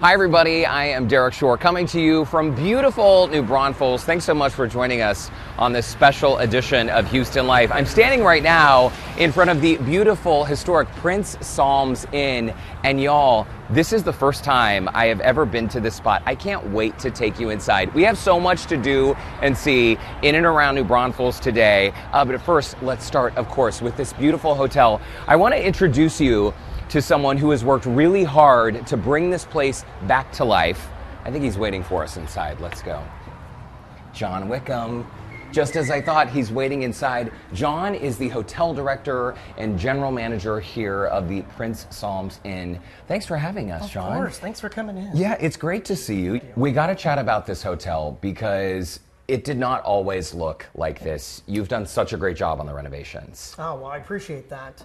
Hi everybody, I am Derrick Shore coming to you from beautiful New Braunfels. Thanks so much for joining us on this special edition of Houston Life. I'm standing right now in front of the beautiful historic Prince Solms Inn, and y'all, this is the first time I have ever been to this spot. I can't wait to take you inside. We have so much to do and see in and around New Braunfels today, but first let's start, of course, with this beautiful hotel. I want to introduce you to someone who has worked really hard to bring this place back to life. I think he's waiting for us inside. Let's go. John Wickham. Just as I thought, he's waiting inside. John is the hotel director and general manager here of the Prince Solms Inn. Thanks for having us, John. Of course. Thanks for coming in. Yeah, it's great to see you. We got to chat about this hotel because it did not always look like this. You've done such a great job on the renovations. Oh, well, I appreciate that.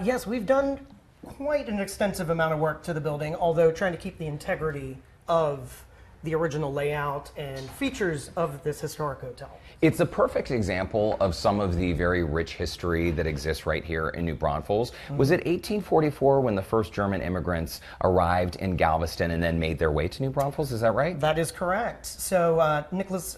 Yes, we've done quite an extensive amount of work to the building, although trying to keep the integrity of the original layout and features of this historic hotel. It's a perfect example of some of the very rich history that exists right here in New Braunfels. Was it 1844 when the first German immigrants arrived in Galveston and then made their way to New Braunfels? Is that right? That is correct. So Nicholas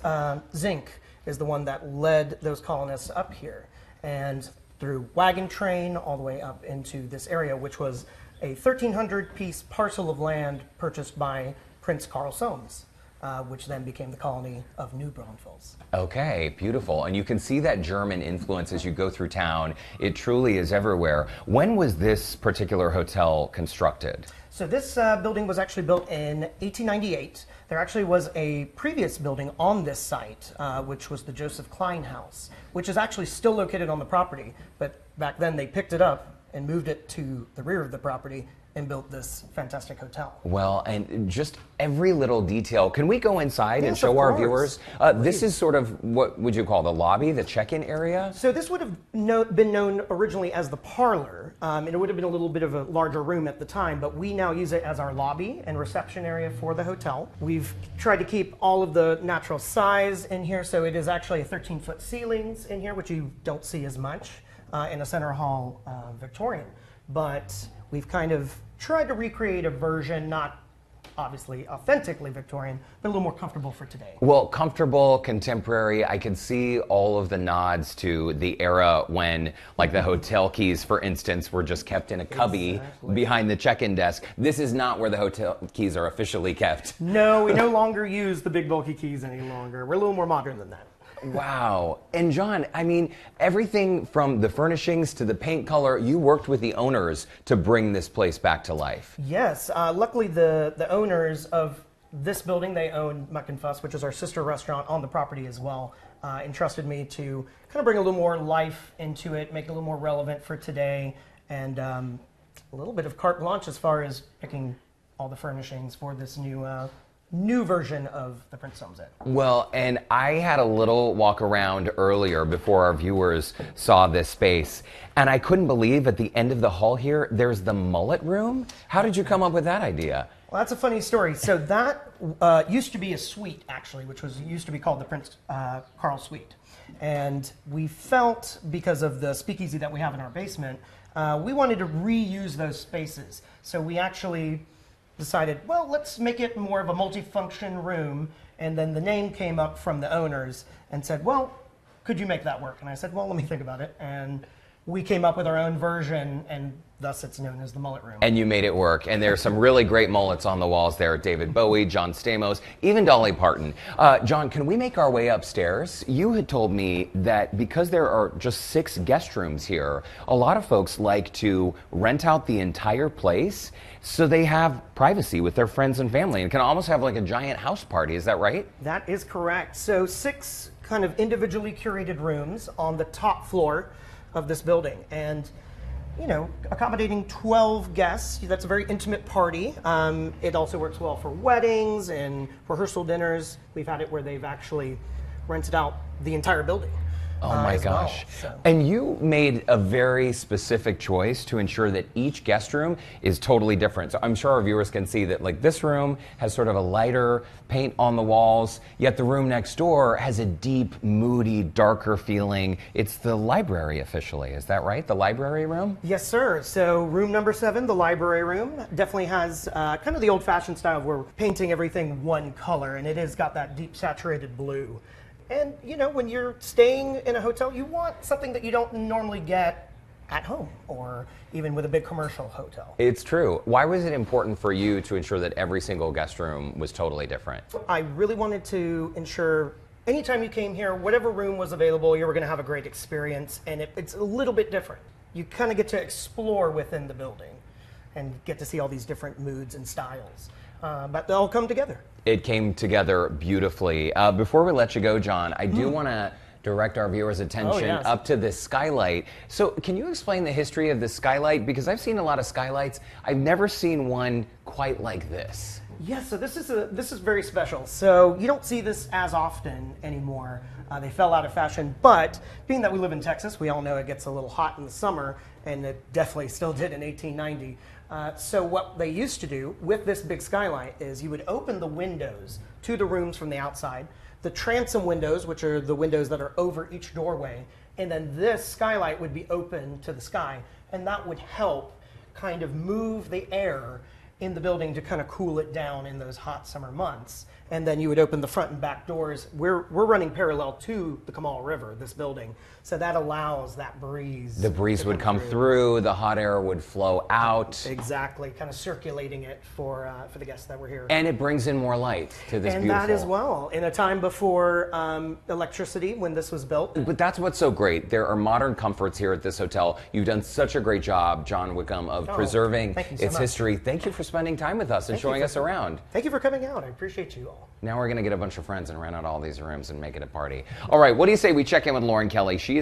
Zink is the one that led those colonists up here, and through wagon train all the way up into this area, which was a 1,300-piece parcel of land purchased by Prince Carl Solms, which then became the colony of New Braunfels. Okay, beautiful. And you can see that German influence as you go through town. It truly is everywhere. When was this particular hotel constructed? So this building was actually built in 1898. There actually was a previous building on this site, which was the Joseph Klein House, which is actually still located on the property. But back then they picked it up and moved it to the rear of the property and built this fantastic hotel. Well, and just every little detail. Can we go inside and Yes, show of our course. viewers? This is sort of, what would you call the lobby, the check-in area? So this would have been known originally as the parlor, and it would have been a little bit of a larger room at the time, but we now use it as our lobby and reception area for the hotel. We've tried to keep all of the natural size in here, so it is actually a 13-foot ceilings in here, which you don't see as much in a center hall Victorian. But we've kind of tried to recreate a version, not obviously authentically Victorian, but a little more comfortable for today. Well, comfortable, contemporary. I can see all of the nods to the era when, like, the hotel keys, for instance, were just kept in a cubby behind the check-in desk. This is not where the hotel keys are officially kept. No, we no longer use the big bulky keys any longer. We're a little more modern than that. Wow. And John, I mean, everything from the furnishings to the paint color, you worked with the owners to bring this place back to life. Yes. Luckily, the owners of this building, they own Muck and Fuss, which is our sister restaurant on the property as well, entrusted me to kind of bring a little more life into it, make it a little more relevant for today, and a little bit of carte blanche as far as picking all the furnishings for this new version of the Prince Solms Inn. Well, and I had a little walk around earlier before our viewers saw this space, and I couldn't believe at the end of the hall here, there's the mullet room. How did you come up with that idea? Well, that's a funny story. So that used to be a suite, actually, which used to be called the Prince Carl Suite. And we felt, because of the speakeasy that we have in our basement, we wanted to reuse those spaces. So we actually decided, well, let's make it more of a multifunction room. And then the name came up from the owners and said, well, could you make that work? And I said, well, let me think about it. And we came up with our own version, and thus it's known as the mullet room. And you made it work. And there's some really great mullets on the walls there. David Bowie, John Stamos, even Dolly Parton. John, can we make our way upstairs? You had told me that because there are just 6 guest rooms here, a lot of folks like to rent out the entire place so they have privacy with their friends and family and can almost have like a giant house party. Is that right? That is correct. So 6 kind of individually curated rooms on the top floor of this building, and accommodating 12 guests. That's a very intimate party. It also works well for weddings and rehearsal dinners. We've had it where they've actually rented out the entire building. Oh my as well, gosh. so. And you made a very specific choice to ensure that each guest room is totally different. So I'm sure our viewers can see that like this room has sort of a lighter paint on the walls, yet the room next door has a deep, moody, darker feeling. It's the library officially, is that right? The library room? Yes, sir. So room number 7, the library room, definitely has kind of the old-fashioned style where we're painting everything one color, and it has got that deep saturated blue. And you know, when you're staying in a hotel, you want something that you don't normally get at home or even with a big commercial hotel. It's true. Why was it important for you to ensure that every single guest room was totally different? I really wanted to ensure anytime you came here, whatever room was available, you were going to have a great experience, and it's a little bit different. You kind of get to explore within the building and get to see all these different moods and styles. But they all come together. It came together beautifully. Before we let you go, John, I do want to direct our viewers' attention up to this skylight. So can you explain the history of this skylight? Because I've seen a lot of skylights. I've never seen one quite like this. Yes, so this is very special. So you don't see this as often anymore. They fell out of fashion, but being that we live in Texas, we all know it gets a little hot in the summer, and it definitely still did in 1890. So what they used to do with this big skylight is you would open the windows to the rooms from the outside, the transom windows, which are the windows that are over each doorway, and then this skylight would be open to the sky, and that would help kind of move the air in the building to kind of cool it down in those hot summer months. And then you would open the front and back doors. We're running parallel to the Kamal River, this building, so that allows that breeze. The breeze would come through, the hot air would flow out. Exactly, kind of circulating it for the guests that were here. And it brings in more light to this and beautiful. that as well, in a time before electricity, when this was built. But that's what's so great. There are modern comforts here at this hotel. You've done such a great job, John Wickham, of preserving its history. Thank you for spending time with us and showing us around. Thank you for coming out. I appreciate you all. Now we're going to get a bunch of friends and rent out all these rooms and make it a party. All right, what do you say we check in with Lauren Kelly? She is